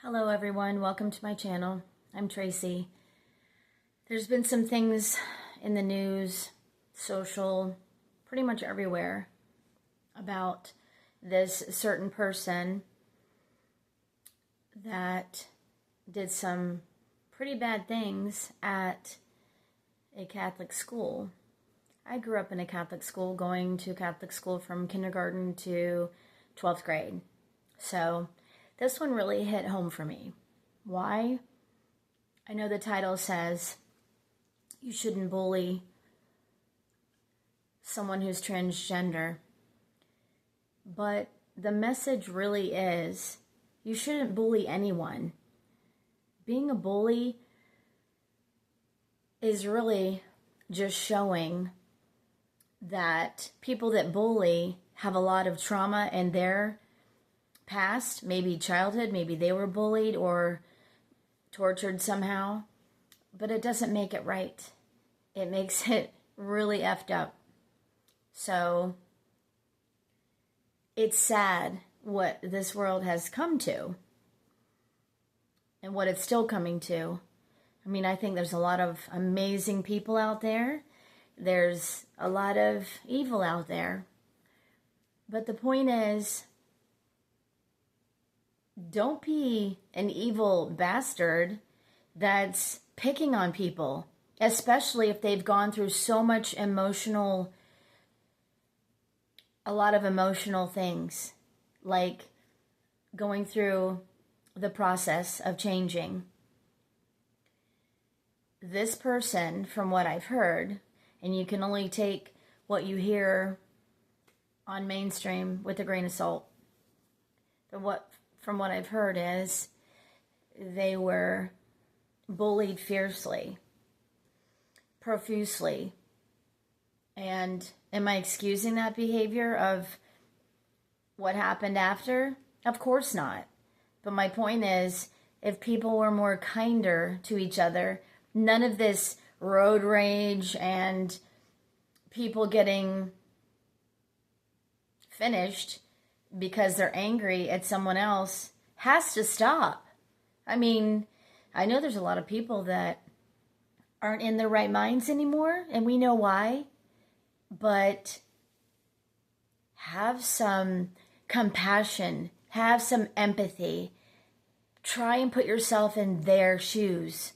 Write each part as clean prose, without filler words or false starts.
Hello everyone, welcome to my channel. I'm Tracy. There's been some things in the news, social, pretty much everywhere about this certain person that did some pretty bad things at a Catholic school. I grew up in a Catholic school, going to Catholic school from kindergarten to 12th grade. So this one really hit home for me. Why? I know the title says you shouldn't bully someone who's transgender, but the message really is you shouldn't bully anyone. Being a bully is really just showing that people that bully have a lot of trauma in their past, maybe childhood, maybe they were bullied or tortured somehow, but it doesn't make it right. It makes it really effed up. So it's sad what this world has come to and what it's still coming to. I mean, I think there's a lot of amazing people out there. There's a lot of evil out there. But the point is, don't be an evil bastard that's picking on people, especially if they've gone through so much a lot of emotional things, like going through the process of changing. This person, from what I've heard, and you can only take what you hear on mainstream with a grain of salt, but from what I've heard is they were bullied fiercely, profusely. And am I excusing that behavior of what happened after? Of course not. But my point is, if people were more kinder to each other, none of this road rage and people getting finished because they're angry at someone else has to stop. I mean, I know there's a lot of people that aren't in their right minds anymore, and we know why, but have some compassion, have some empathy. Try and put yourself in their shoes.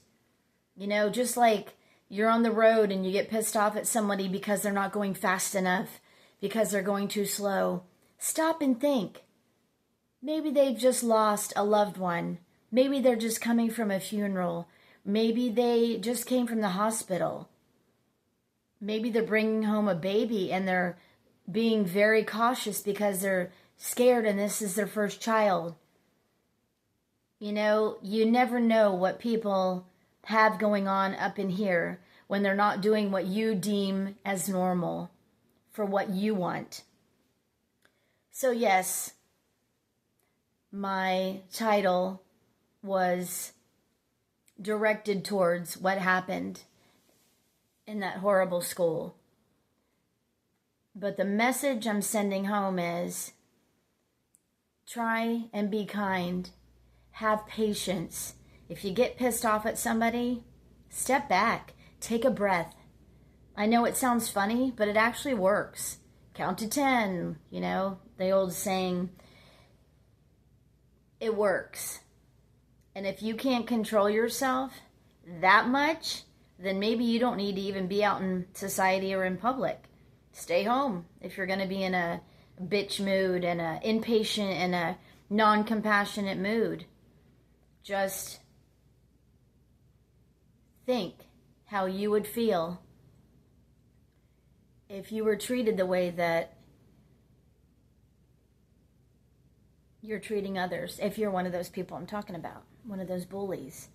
You know, just like you're on the road and you get pissed off at somebody because they're not going fast enough, because they're going too slow. Stop and think. Maybe they've just lost a loved one. Maybe they're just coming from a funeral. Maybe they just came from the hospital. Maybe they're bringing home a baby and they're being very cautious because they're scared and this is their first child. You know, you never know what people have going on up in here when they're not doing what you deem as normal for what you want. So yes, my title was directed towards what happened in that horrible school. But the message I'm sending home is try and be kind. Have patience. If you get pissed off at somebody, step back. Take a breath. I know it sounds funny, but it actually works. Count to 10, you know, the old saying. It works. And if you can't control yourself that much, then maybe you don't need to even be out in society or in public. Stay home if you're going to be in a bitch mood and a impatient and a non-compassionate mood. Just think how you would feel if you were treated the way that you're treating others, if you're one of those people I'm talking about, one of those bullies.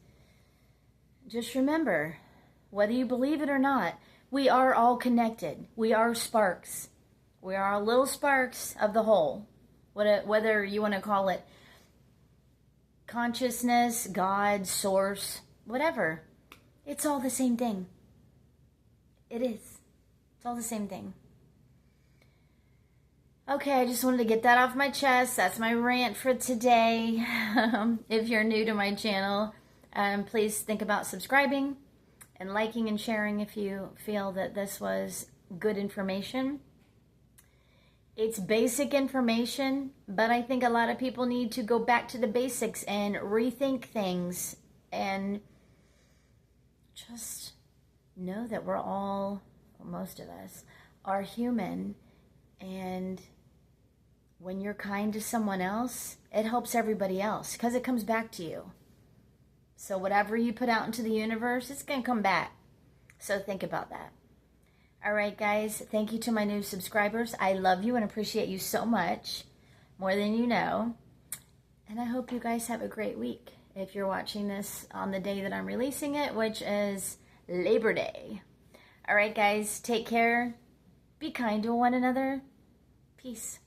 Just remember, whether you believe it or not, we are all connected. We are sparks. We are little sparks of the whole. Whether you want to call it consciousness, God, source, whatever. It's all the same thing. It is. It's all the same thing. Okay, I just wanted to get that off my chest. That's my rant for today. If you're new to my channel, please think about subscribing and liking and sharing if you feel that this was good information. It's basic information, but I think a lot of people need to go back to the basics and rethink things and just know that we're all, well, most of us, are human. And when you're kind to someone else, it helps everybody else because it comes back to you. So whatever you put out into the universe, it's going to come back. So think about that. All right, guys, thank you to my new subscribers. I love you and appreciate you so much, more than you know. And I hope you guys have a great week. If you're watching this on the day that I'm releasing it, which is Labor Day. All right, guys, take care. Be kind to one another. Peace.